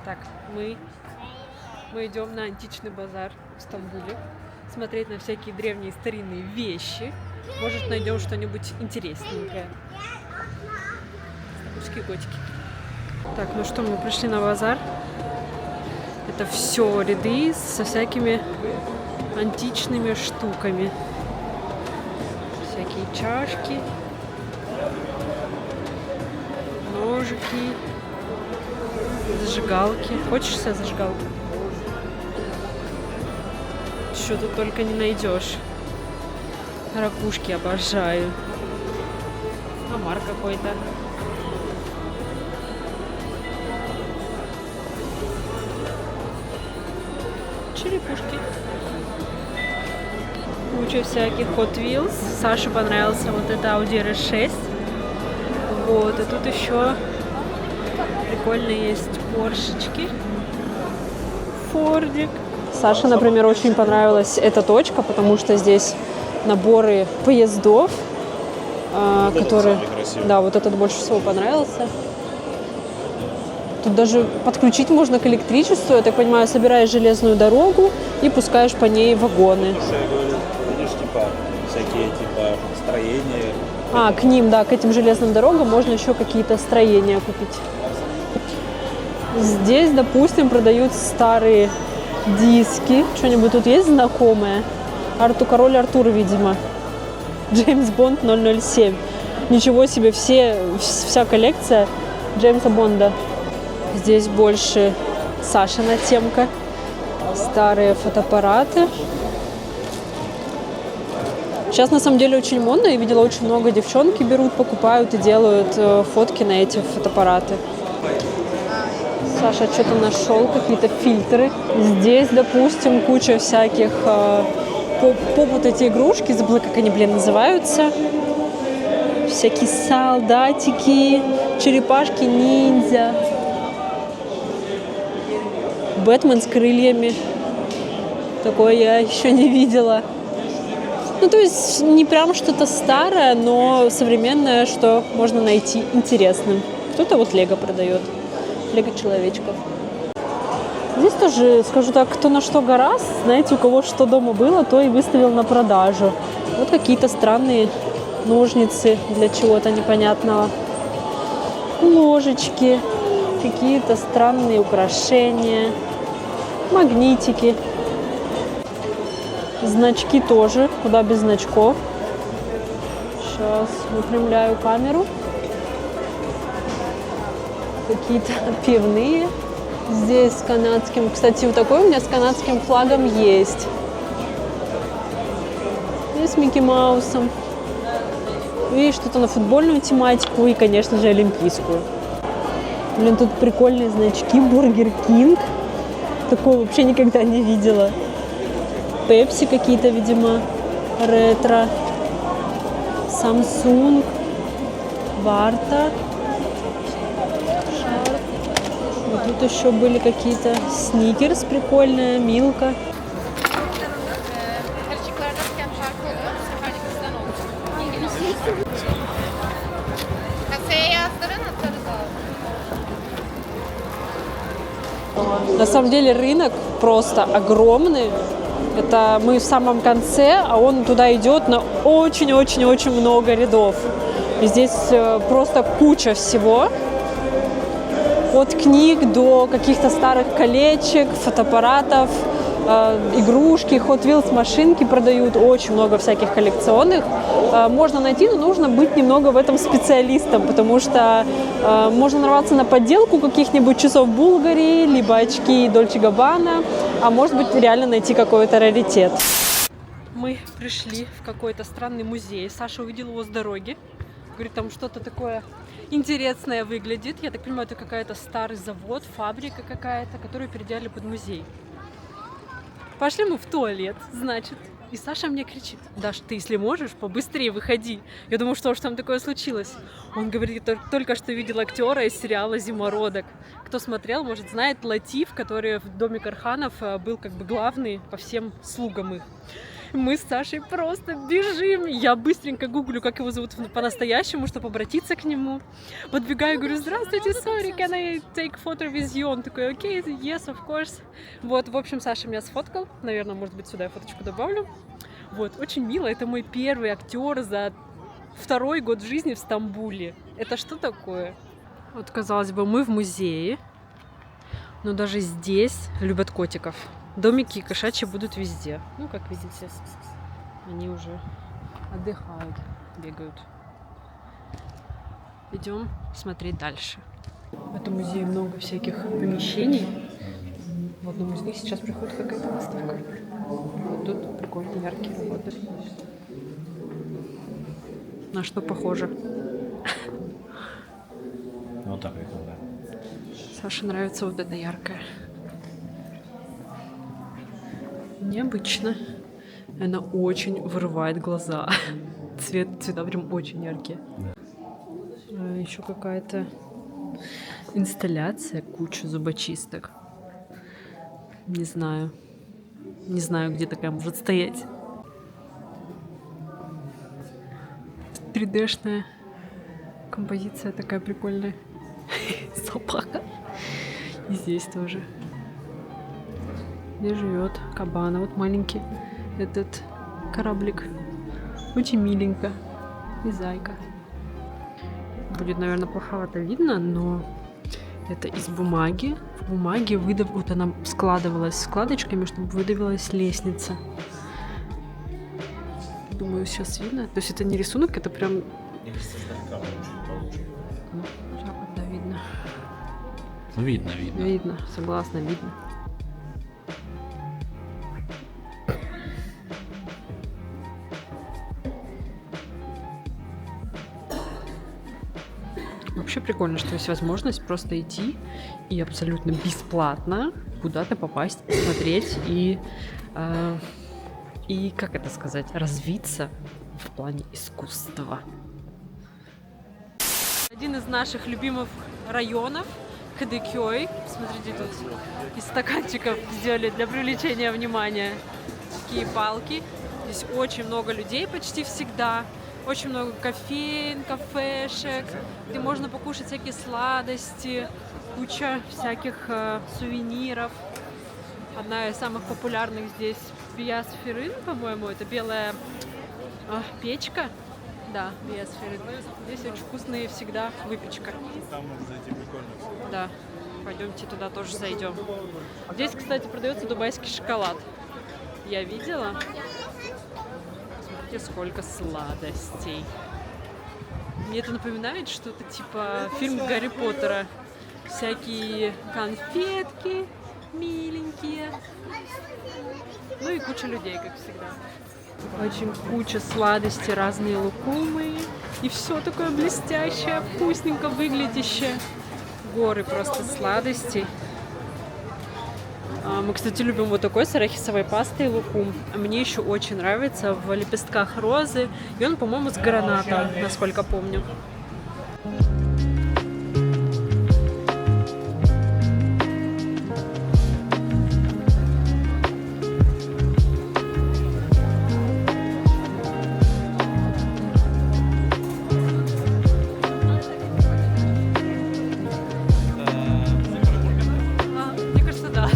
Так, мы идем на античный базар в Стамбуле смотреть на всякие древние старинные вещи. Может, найдем что-нибудь интересненькое. Стамбульские готики. Так, ну что, мы пришли на базар. Это все ряды со всякими античными штуками. Всякие чашки, ножики, зажигалки. Хочешь себе зажигалку? Что тут только не найдешь. Ракушки обожаю. Омар какой-то. Черепушки. Куча всяких Hot Wheels. Саше понравился вот это Audi RS6. Вот, и тут еще прикольные есть поршечки. Фордик. Саше, например, очень понравилась эта точка, потому что здесь наборы поездов, которые... Да, вот этот больше всего понравился. Тут даже подключить можно к электричеству. Я так понимаю, собираешь железную дорогу и пускаешь по ней вагоны. Видишь, всякие строения. К ним, да, к этим железным дорогам можно еще какие-то строения купить. Здесь, допустим, продают старые диски. Что-нибудь тут есть знакомое? Король Артур, видимо. Джеймс Бонд 007. Ничего себе, вся коллекция Джеймса Бонда. Здесь больше Сашина темка. Старые фотоаппараты. Сейчас на самом деле очень модно. Я видела, очень много девчонки берут, покупают и делают фотки на эти фотоаппараты. Саша что-то нашел, какие-то фильтры. Здесь, допустим, куча всяких вот эти игрушки, забыла, как они, называются. Всякие солдатики, черепашки, ниндзя. Бэтмен с крыльями. Такое я еще не видела. Ну, то есть не прям что-то старое, но современное, что можно найти интересным. Кто-то вот Лего продает. Лего-человечков. Здесь тоже, скажу так, кто на что гораст, знаете, у кого что дома было, то и выставил на продажу. Вот какие-то странные ножницы для чего-то непонятного. Ложечки, какие-то странные украшения, магнитики. Значки тоже, куда без значков. Сейчас выпрямляю камеру. Какие-то пивные. Здесь с канадским. Кстати, вот такой у меня с канадским флагом есть. И с Микки Маусом. И что-то на футбольную тематику и, конечно же, олимпийскую. Блин, тут прикольные значки. Бургер Кинг. Такого вообще никогда не видела. Пепси какие-то, видимо, ретро. Samsung. Варта. Вот тут еще были какие-то сникерс прикольные, Милка. На самом деле рынок просто огромный. Это мы в самом конце, а он туда идет на очень-очень-очень много рядов. И здесь просто куча всего. От книг до каких-то старых колечек, фотоаппаратов, игрушки, Hot Wheels, машинки продают, очень много всяких коллекционных. Можно найти, но нужно быть немного в этом специалистом, потому что можно нарваться на подделку каких-нибудь часов Bulgari, либо очки Dolce Gabbana, а может быть реально найти какой-то раритет. Мы пришли в какой-то странный музей. Саша увидела его с дороги. Говорит, там что-то такое интересное выглядит. Я так понимаю, это какая-то старый завод, фабрика какая-то, которую переделали под музей. Пошли мы в туалет, значит. И Саша мне кричит: Даш, ты, если можешь, побыстрее выходи. Я думаю, что ж там такое случилось. Он говорит, только что видел актера из сериала «Зимородок». Кто смотрел, может, знает Латиф, который в доме Карханов был как бы главный по всем слугам их. Мы с Сашей просто бежим. Я быстренько гуглю, как его зовут по-настоящему, чтобы обратиться к нему. Подбегаю, говорю: здравствуйте, sorry, can I take photo with you? Он такой: окей, yes, of course. Вот, в общем, Саша меня сфоткал. Наверное, может быть, сюда я фоточку добавлю. Вот, очень мило. Это мой первый актер за 2-й год жизни в Стамбуле. Это что такое? Вот, казалось бы, мы в музее. Но даже здесь любят котиков. Домики кошачьи будут везде. Ну, как видите, они уже отдыхают, бегают. Идем смотреть дальше. В этом музее много всяких помещений. В одном из них сейчас приходит какая-то выставка. Вот тут прикольно яркие работы. На что похоже? Вот так прикольно. Саше нравится вот это яркое. Необычно. Она очень вырывает глаза. Цвета прям очень яркие. Еще какая-то инсталляция, куча зубочисток. Не знаю. Не знаю, где такая может стоять. 3D-шная композиция такая прикольная. Собака. И здесь тоже. Где живет кабана. Вот маленький этот кораблик. Очень миленько. И зайка. Будет, наверное, плоховато видно, но это из бумаги. В бумаге вот она складывалась складочками, чтобы выдавилась лестница. Думаю, сейчас видно. То есть это не рисунок, это прям... Ну, так вот, да, видно. Ну, видно. Видно, согласна, видно. Вообще прикольно, что есть возможность просто идти и абсолютно бесплатно куда-то попасть, смотреть и как это сказать, развиться в плане искусства. Один из наших любимых районов Кадыкёй. Смотрите, тут из стаканчиков сделали для привлечения внимания такие палки. Здесь очень много людей почти всегда. Очень много кофеин, кафешек, где можно покушать всякие сладости, куча всяких сувениров. Одна из самых популярных здесь Биосферин, по-моему, это белая печка. Да, Биосферин. Здесь очень вкусные всегда выпечка. Там можно зайти прикольно. Да, пойдемте туда тоже зайдем. Здесь, кстати, продается дубайский шоколад. Я видела. Смотрите, сколько сладостей. Мне это напоминает что-то типа фильм Гарри Поттера. Всякие конфетки миленькие. Ну и куча людей, как всегда. Очень куча сладостей, разные лукумы. И все такое блестящее, вкусненько выглядящее. Горы просто сладостей. Мы, кстати, любим вот такой с арахисовой пастой лукум. А мне еще очень нравится в лепестках розы. И он, по-моему, с граната, насколько помню. Мне кажется, да.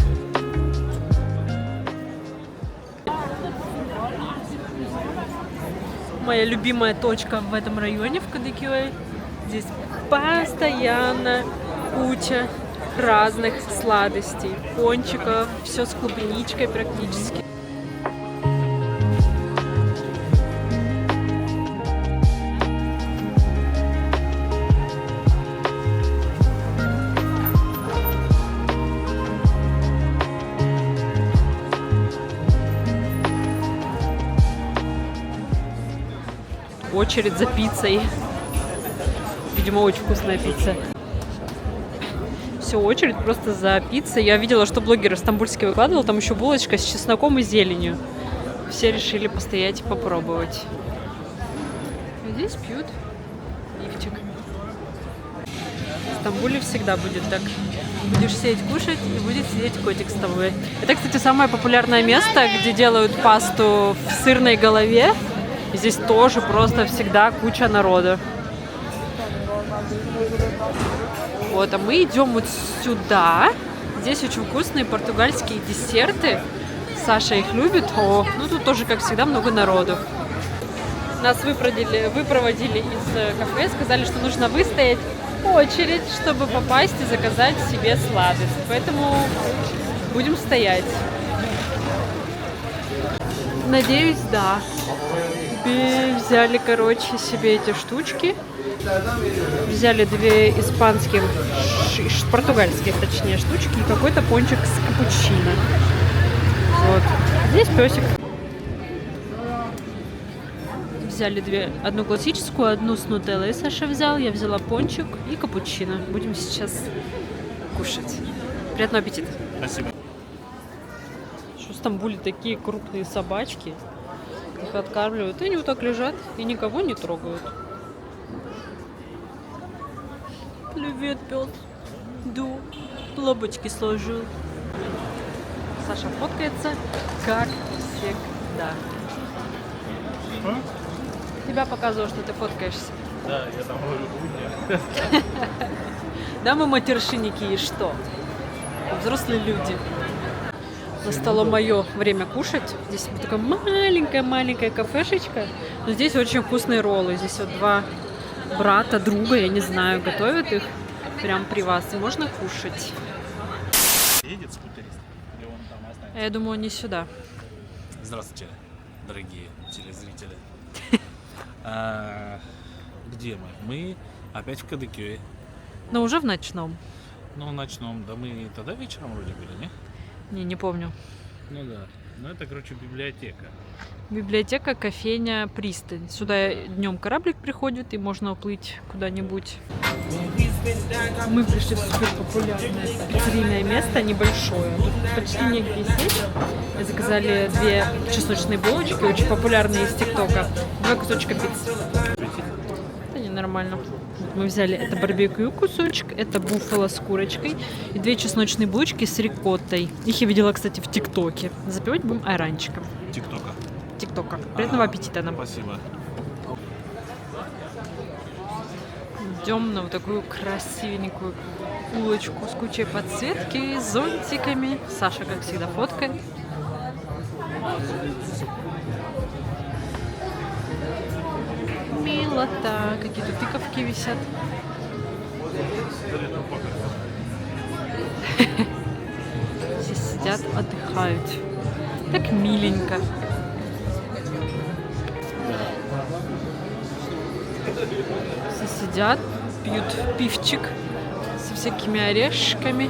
Моя любимая точка в этом районе, в Кадыкёй. Здесь постоянно куча разных сладостей, пончиков, все с клубничкой практически. Очередь за пиццей. Видимо, очень вкусная пицца. Все, очередь просто за пиццей. Я видела, что блогер стамбульский выкладывал, там еще булочка с чесноком и зеленью. Все решили постоять и попробовать. Здесь пьют лифчик. Стамбуле всегда будет так. Будешь сидеть кушать, и будет сидеть котик с тобой. Это, кстати, самое популярное место, где делают пасту в сырной голове. И здесь тоже просто всегда куча народу. Вот, а мы идем вот сюда. Здесь очень вкусные португальские десерты. Саша их любит. О, ну тут тоже, как всегда, много народу. Нас выпроводили из кафе, сказали, что нужно выстоять очередь, чтобы попасть и заказать себе сладость. Поэтому будем стоять. Надеюсь, да. Взяли, короче, себе эти штучки. Взяли 2 испанских, португальских, точнее, штучки и какой-то пончик с капучино. Вот. Здесь песик. Взяли 2. Одну классическую, одну с нутеллой Саша взял. Я взяла пончик и капучино. Будем сейчас кушать. Приятного аппетита. Спасибо. Что в Стамбуле такие крупные собачки. Их откармливают. И они вот так лежат и никого не трогают. Привет, пес. Ду. Лобочки сложил. Саша фоткается, как всегда. А? Тебя показывал, что ты фоткаешься. Да, я там говорю, Да, мы матершинники и что? Взрослые люди. Настало мое время кушать. Здесь вот такая маленькая кафешечка. Но здесь очень вкусные роллы. Здесь вот 2 брата, друга, я не знаю, готовят их прям при вас. И можно кушать. Едет скутерист? Или он там останется? Я думаю, не сюда. Здравствуйте, дорогие телезрители. Где мы? Мы опять в Кадыкёе. Но уже в ночном. Ну, в ночном. Да мы тогда вечером вроде были, не? Не помню. Ну да. Ну это, короче, библиотека. Библиотека, кофейня, пристань. Сюда днем кораблик приходит, и можно уплыть куда-нибудь. Мы пришли в супер популярное пиццерийное место, небольшое. Тут почти негде сесть. Заказали 2 чесночные булочки, очень популярные из ТикТока. 2 кусочка пиццы. Это ненормально. Мы взяли это барбекю кусочек, это буффало с курочкой и 2 чесночные булочки с рикоттой. Их я видела, кстати, в ТикТоке. Запивать будем айранчиком. ТикТока. Приятного аппетита нам. Спасибо. Идем на вот такую красивенькую улочку с кучей подсветки, с зонтиками. Саша, как всегда, фоткает. Милота. Какие-то тыковки висят. Здесь сидят, отдыхают. Так миленько. Все сидят, пьют пивчик со всякими орешками,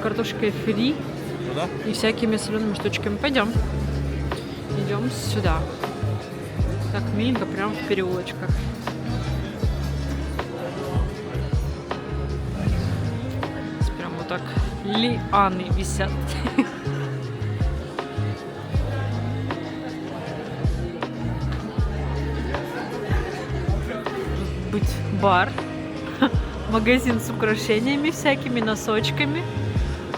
картошкой фри и всякими солеными штучками. Пойдем. Идем сюда. Так миленько, прям в переулочках. Здесь прям вот так лианы висят. Быть бар, магазин с украшениями всякими, носочками,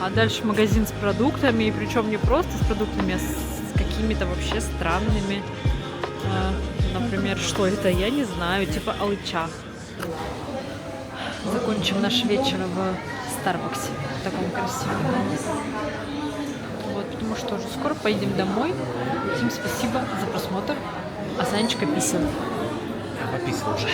а дальше магазин с продуктами, и причем не просто с продуктами, а с какими-то вообще странными, например, что это, я не знаю, типа алыча. Закончим наш вечер в Старбаксе, в таком красивом. Вот, потому что уже скоро поедем домой. Всем спасибо за просмотр. А Санечка писал. Я пописал уже.